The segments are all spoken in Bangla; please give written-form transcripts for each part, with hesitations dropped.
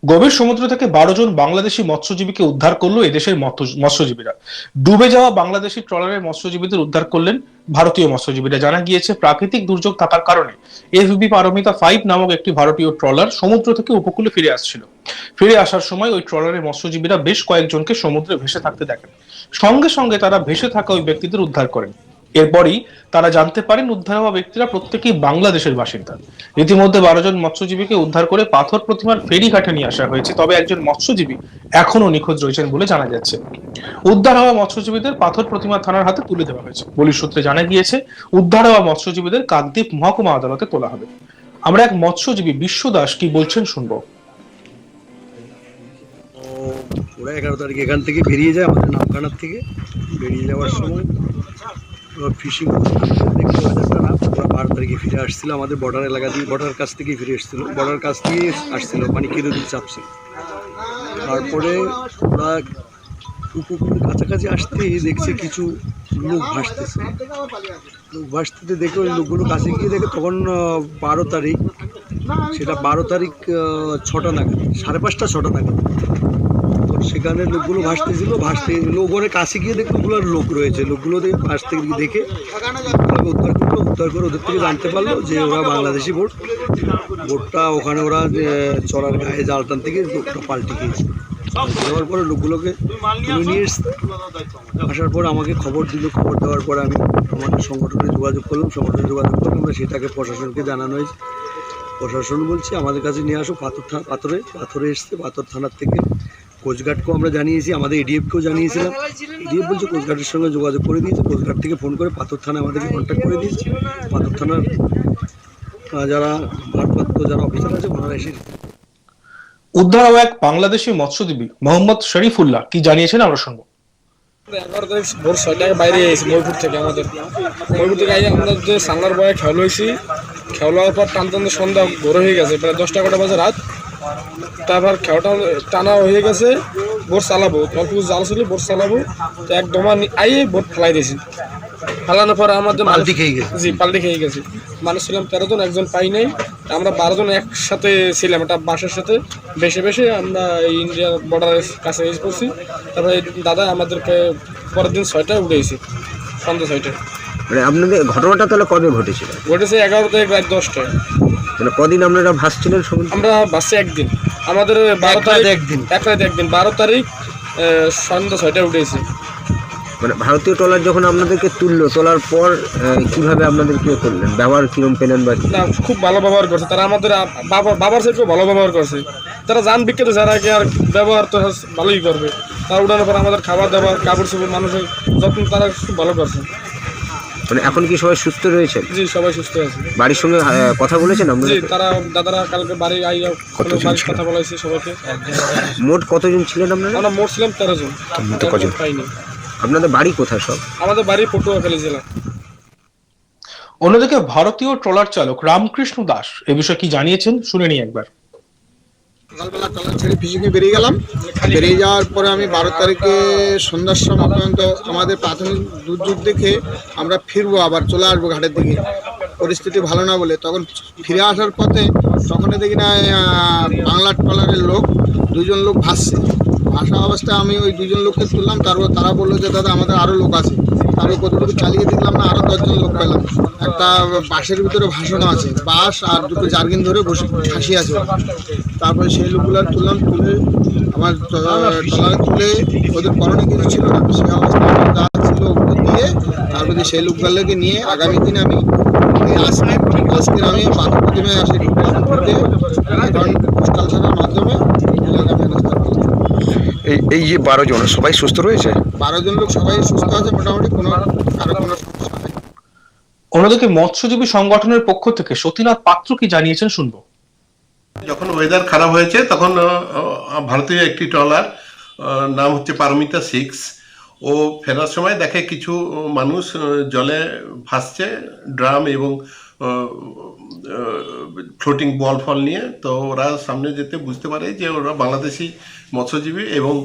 গভীর সমুদ্র থেকে 12 জন বাংলাদেশি মৎস্যজীবীকে উদ্ধার করলো এদেশের মৎস্যজীবীরা। ডুবে যাওয়া বাংলাদেশি ট্রলারের মৎস্যজীবীদের উদ্ধার করলেন ভারতীয় মৎস্যজীবীরা। জানা গিয়েছে, প্রাকৃতিক দুর্যোগ থাকার কারণে এফবি পারমিতা 5 নামক একটি ভারতীয় ট্রলার সমুদ্র থেকে উপকূলে ফিরে আসছিল। ফিরে আসার সময় ওই ট্রলারের মৎস্যজীবীরা বেশ কয়েকজনকে সমুদ্রে ভেসে থাকতে দেখেন। সঙ্গে সঙ্গে তারা ভেসে থাকা ওই ব্যক্তিদের উদ্ধার করেন। এরপরই তারা জানতে পারেন উদ্ধার হওয়া ব্যক্তিরা প্রত্যেকেই বাংলাদেশের বাসিন্দা। ইতিমধ্যে 12 জন মৎস্যজীবীকে উদ্ধার করে পাথর প্রতিমার ফেরিঘাটে নিয়ে আসা হয়েছে, তবে একজন মৎস্যজীবী এখনো নিখোঁজ রয়েছেন বলে জানা যাচ্ছে। উদ্ধার হওয়া মৎস্যজীবীদের পাথর প্রতিমা থানার হাতে তুলে দেওয়া হয়েছে। পুলিশ সূত্রে জানা গিয়েছে, উদ্ধার হওয়া মৎস্যজীবীদের কাকদ্বীপ মহকুমা আদালতে তোলা হবে। আমরা এক মৎস্যজীবী বিশ্ব দাস কি বলছেন শুনবো। ওরা 11 তারিখ এখান থেকে বেরিয়ে যায়, আমাদের নামখানার থেকে বেরিয়ে যাওয়ার সময় ফিশিং দেখতে বাজারটা না, ওরা 12 তারিখে ফিরে আসছিল আমাদের বর্ডার এলাকা দিয়ে, বর্ডার কাছ থেকেই ফিরে এসেছিলো, বর্ডার কাছ দিয়ে আসছিল, মানে কেরোদিন চাপছিল। তারপরে ওরা উপকূলের কাছাকাছি আসতে দেখছে কিছু লোক ভাসতেছে, লোক ভাসতে দেখে ওই লোকগুলো কাছে গিয়ে দেখে তখন 12 তারিখ, সেটা 12 তারিখ 6টা নাগাদ, 5:30 6টা নাগাদ। সেখানে লোকগুলো ভাসতেছিল, লোকের কাছে গিয়ে দেখলো ওগুলোর লোক রয়েছে, লোকগুলো ভাসতে দেখে উদ্ধার করলো। উদ্ধার করে ওদের থেকে জানতে পারলো যে ওরা বাংলাদেশি বোটটা ওখানে ওরা চড়ার গায়ে জালটান থেকে লোকটা পাল্টে খেয়েছে। দেওয়ার পরে লোকগুলোকে তুলে নিয়ে এসছে। আসার পর আমাকে খবর দিল, খবর দেওয়ার পরে আমি আমাদের সংগঠনে যোগাযোগ করলাম, আমরা সেটাকে প্রশাসনকে জানানো হয়েছে। প্রশাসন বলছে আমাদের কাছে নিয়ে আসো, পাথরে এসছে। পাথর থানার থেকে কোস্টগার্ডকেও আমরা জানিয়েছি, আমাদের এডিএফকেও জানিয়েছিলাম। এডিএফ বলছে কোস্টগার্ডের সঙ্গে যোগাযোগ করে দিয়েছে, কোস্টগার্ড থেকে ফোন করে পাথর থানা আমাদেরকে কন্ট্যাক্ট করে দিয়েছে। পাথর থানার যারা ভারপ্রাপ্ত যারা অফিসার আছে ওনারা এসে উদ্ধার হওয়া এক বাংলাদেশি মৎস্যজীবী মোহাম্মদ শরীফুল্লাহ কি জানিয়েছেন আমরা শুনবো। 11 তারিখ ভোর 6টায় বাইরে এসেছি ময়ূরপুর থেকে। ময়ূরপুর থেকে আমরা যে সাংলার বয়ে খেয়াল হয়েছি, খেয়াল হওয়ার পর টানতে সন্ধ্যা ভোর হয়ে গেছে, প্রায় 10টা-11টা বাজে রাত। তারপর খেয়ালটা টানা হয়ে গেছে, বোট চালাবো, অল্প জাল ছিল, বোট চালাবো, তো এক ডোমা আইয়ে বোট ফেলাই দিয়েছি। ফেলানোর পরে আমাদের পাল্টি খেয়ে গেছি। মানুষ ছিলাম 13 জন, একজন পাই নাই। আমরা 12 জন একসাথে ছিলাম একটা বাসের সাথে, বেশে আমরা এই ইন্ডিয়া বর্ডারের কাছে এসে পড়ছি। তারপরে দাদা আমাদেরকে পরের দিন 6টায় উঠেছি, সন্ধ্যা 6টায়। মানে আপনাদের ঘটনাটা তাহলে কবে ঘটেছিল? ঘটেছে 11 তারিখ রাত 10টায়। মানে কদিন আপনারা ভাসছিলেন? আমরা ভাসছি একদিন, আমাদের 12 তারিখ একদিন 12 তারিখ সন্ধ্যা 6টায় উঠেছি। মানে ভারতীয় ট্রলার যখন আপনাদেরকে তোলার পর কিভাবে আপনাদেরকে করলেন, ব্যবহার কিরম পেলেন? বা না, খুব ভালো ব্যবহার করছে তারা, আমাদের বাবার সাথে খুব ভালো ব্যবহার করছে তারা। জান বিখ্যাত যারা কি আর ব্যবহার তো ভালোই করবে। তার উঠানোর পর আমাদের খাবার দাবার, কাপড় চোপড়, মানুষের যত্ন তারা খুব ভালো করছে। মানে এখন কি সবাই সুস্থ রয়েছে? জি, সবাই সুস্থ আছে। বাড়ির সঙ্গে কথা বলেছেন আপনারা? জি, তারা দাদারা কালকে বাড়ি আইয়া কথা বলাইছে সবাইকে। মোট কতজন ছিলেন আপনারা? আমরা মোট ছিলাম 13 জন। পাইনি। আপনাদের বাড়ি কোথায় সব? আমাদের বাড়ি পটুয়াখালী জেলা। অন্যদিকে ভারতীয় ট্রলার চালক রামকৃষ্ণ দাস এ বিষয়ে কি জানিয়েছেন শুনে নিই একবার। সকালবেলা ট্রলার ছেড়ে ফিশিংয়ে বেরিয়ে গেলাম। বেরিয়ে যাওয়ার পরে আমি 12 তারিখে সন্ধ্যার সময় পর্যন্ত আমাদের প্রাথমিক দুর্যোগ দেখে আমরা ফিরবো, আবার চলে আসবো ঘাটের দিকে, পরিস্থিতি ভালো না বলে। তখন ফিরে আসার পথে তখন দেখি না বাংলা ট্রলারের লোক 2 জন লোক ভাসছে। ভাসা অবস্থায় আমি ওই 2 জন লোককে তুললাম। তারপর তারা বললো যে দাদা আমাদের আরও লোক আছে। তারপর কতটুকু চালিয়ে দেখলাম না আরও 10 জন লোক পেলাম। একটা বাঁশের ভিতরে ভাসানো আছে, বাঁশ আর 2টো জার্কিন ধরে ফাঁসি আছে। তারপরে সেই লোকগুলো তুললাম, তুলে আমার ট্রলারে তুলে ওদের করণে কিছু ছিল না, সেই অবস্থায় আমার যা ছিল ওগুলো দিয়ে তারপরে সেই লোকগুলোকে নিয়ে আগামী দিনে আমি আজকের আমি পাথর প্রতিমায় আসি এখন পোস্টাল থানার মাধ্যমে এই যে 12 জন সবাই সুস্থ রয়েছে? 12 জন লোক সবাই সুস্থ আছে মোটামুটি, কোনো সমস্যা নেই। অন্যদিকে মৎস্যজীবী সংগঠনের পক্ষ থেকে সতীনাথ পাত্র কি জানিয়েছেন শুনবো। যখন ওয়েদার খারাপ হয়েছে তখন ভারতীয় একটি ট্রলার নাম হচ্ছে পারমিতা 6, ও ফেরার সময় দেখে কিছু মানুষ জলে ভাসছে ড্রাম এবং ফ্লোটিং বল ফল নিয়ে। তো ওরা সামনে যেতে বুঝতে পারে যে ওরা বাংলাদেশি মৎস্যজীবী এবং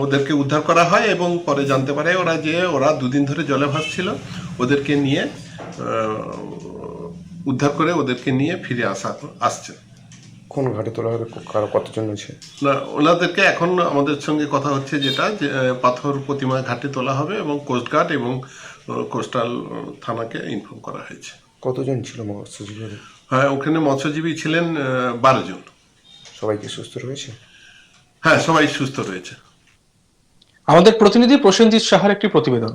ওদেরকে উদ্ধার করা হয়, এবং পরে জানতে পারে ওরা 2 দিন ধরে জলে ভাসছিল। ওদেরকে নিয়ে উদ্ধার করে ওদেরকে নিয়ে ফিরে আসছে। কোন ঘাটে তোলা হবে, কারো কতজন আছে? না, ওনাদেরকে এখন আমাদের সঙ্গে কথা হচ্ছে যেটা যে পাথর প্রতিমা ঘাটে তোলা হবে এবং কোস্টগার্ড এবং কোস্টাল থানাকে ইনফর্ম করা হয়েছে। কতজন ছিল মৎস্যজীবী? হ্যাঁ, ওখানে মৎস্যজীবী ছিলেন 12 জন। সবাই কি সুস্থ রয়েছে? হ্যাঁ, সবাই সুস্থ রয়েছে। আমাদের প্রতিনিধি প্রসেনজিৎ সাহার একটি প্রতিবেদন।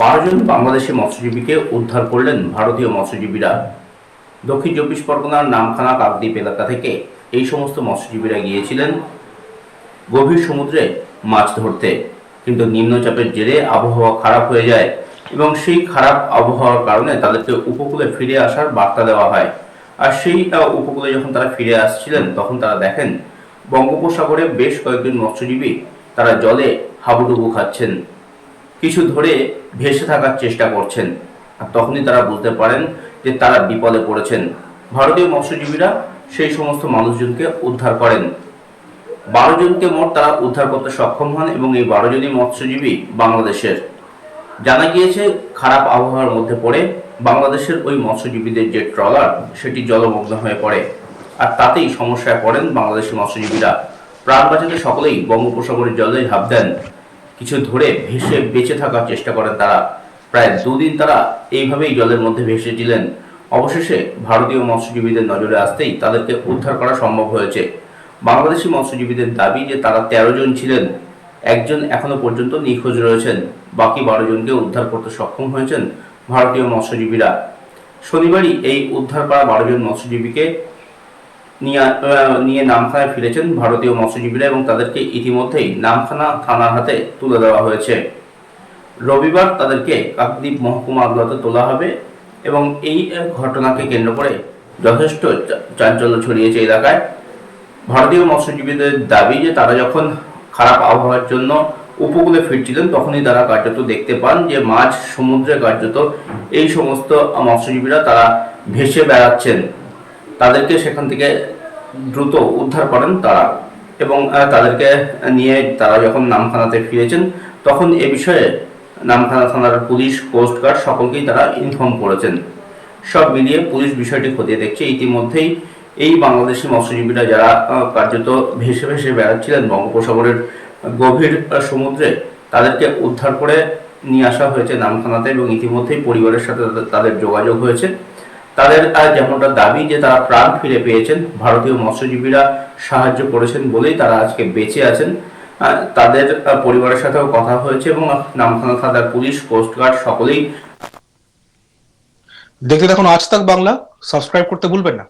12 জন বাংলাদেশি মৎস্যজীবীকে উদ্ধার করলেন ভারতীয় মৎস্যজীবীরা। দক্ষিণ 24 পরগনার নামখানা কাকদ্বীপ এলাকা থেকে এই সমস্ত মৎস্যজীবীরা গিয়েছিলেন গভীর সমুদ্রে মাছ ধরতে, কিন্তু নিম্নচাপের জেরে আবহাওয়া খারাপ হয়ে যায় এবং সেই খারাপ আবহাওয়ার কারণে তাদেরকে উপকূলে ফিরে আসার বার্তা দেওয়া হয়। আর সেই উপকূলে যখন তারা ফিরে আসছিলেন তখন তারা দেখেন বঙ্গোপসাগরে বেশ কয়েকজন মৎস্যজীবী তারা জলে হাবুডুবু খাচ্ছেন, কিছু ধরে ভেসে থাকার চেষ্টা করছেন। আর তখনই তারা বুঝতে পারেন যে তারা বিপদে পড়েছেন। ভারতীয় মৎস্যজীবীরা সেই সমস্ত মানুষজনকে উদ্ধার করেন। 12 জনকে মোট তারা উদ্ধার করতে সক্ষম হন এবং এই 12 জনই মৎস্যজীবী বাংলাদেশের। জানা গিয়েছে খারাপ আবহাওয়ার মধ্যে পড়ে বাংলাদেশের ওই মৎস্যজীবীদের যে ট্রলার সেটি জলমগ্ন হয়ে পড়ে, আর তাতেই সমস্যায় পড়েন বাংলাদেশি মৎস্যজীবীরা। প্রাণ বাঁচাতে সকলেই বঙ্গোপসাগরের জলে ঝাঁপ দেন, কিছু ধরে ভেসে বেঁচে থাকার চেষ্টা করেন তারা। প্রায় 2 দিন তারা এইভাবেই জলের মধ্যে ভেসেছিলেন। অবশেষে ভারতীয় মৎস্যজীবীদের নজরে আসতেই তাদেরকে উদ্ধার করা সম্ভব হয়েছে। বাংলাদেশি মৎস্যজীবীদের দাবি যে তারা 13 জন ছিলেন, একজন এখনো পর্যন্ত নিখোঁজ রয়েছেন, বাকি 12 জনকে উদ্ধার করতে সক্ষম হয়েছেন ভারতীয় মৎস্যজীবীরা। শনিবারই এই উদ্ধার করা 12 জন মৎস্যজীবীকে নিয়ে নামখানায় ফিরেছেন ভারতীয় মৎস্যজীবীরা এবং তাদেরকে ইতিমধ্যেই নামখানা থানার হাতে তুলে দেওয়া হয়েছে। রবিবার তাদেরকে কাকদ্বীপ মহকুমা আদালতে তোলা হবে এবং এই ঘটনাকে কেন্দ্র করে যথেষ্ট চাঞ্চল্য ছড়িয়েছে এলাকায়। ভারতীয় মৎস্যজীবীদের দাবি যে তারা যখন খারাপ আবহাওয়ার জন্য উপকূলে ফিরছিলেন তখনই তারা কার্যত দেখতে পান যে মাঝ সমুদ্রে কার্যত এই সমস্ত মৎস্যজীবীরা তারা ভেসে বেড়াচ্ছেন। তাদেরকে সেখান থেকে দ্রুত উদ্ধার করেন তারা এবং তাদেরকে নিয়ে তারা যখন নামখানাতে ফিরেছেন তখন এ বিষয়ে নামখানা থানার পুলিশ, কোস্টগার্ড সকলকেই তারা ইনফর্ম করেছেন। সব মিলিয়ে পুলিশ বিষয়টি খতিয়ে দেখছে। ইতিমধ্যেই এই বাংলাদেশি মৎস্যজীবীরা যারা কার্যত ভেসে ভেসে বেড়াচ্ছিলেন বঙ্গোপসাগরের গভীর সমুদ্রে, তাদেরকে উদ্ধার করে নিয়ে আসা হয়েছে নামখানাতে এবং ইতিমধ্যেই পরিবারের সাথে তাদের যোগাযোগ হয়েছে। তাদের যেমনটা দাবি যে তারা প্রাণ ফিরে পেয়েছেন, ভারতীয় মৎস্যজীবীরা সাহায্য করেছেন বলেই তারা আজকে বেঁচে আছেন। তাদের পরিবারের সাথেও কথা হয়েছে এবং নামখানা থানার পুলিশ, কোস্টগার্ড সকলেই। দেখতে দেখুন আজ তাক বাংলা, সাবস্ক্রাইব করতে ভুলবেন না।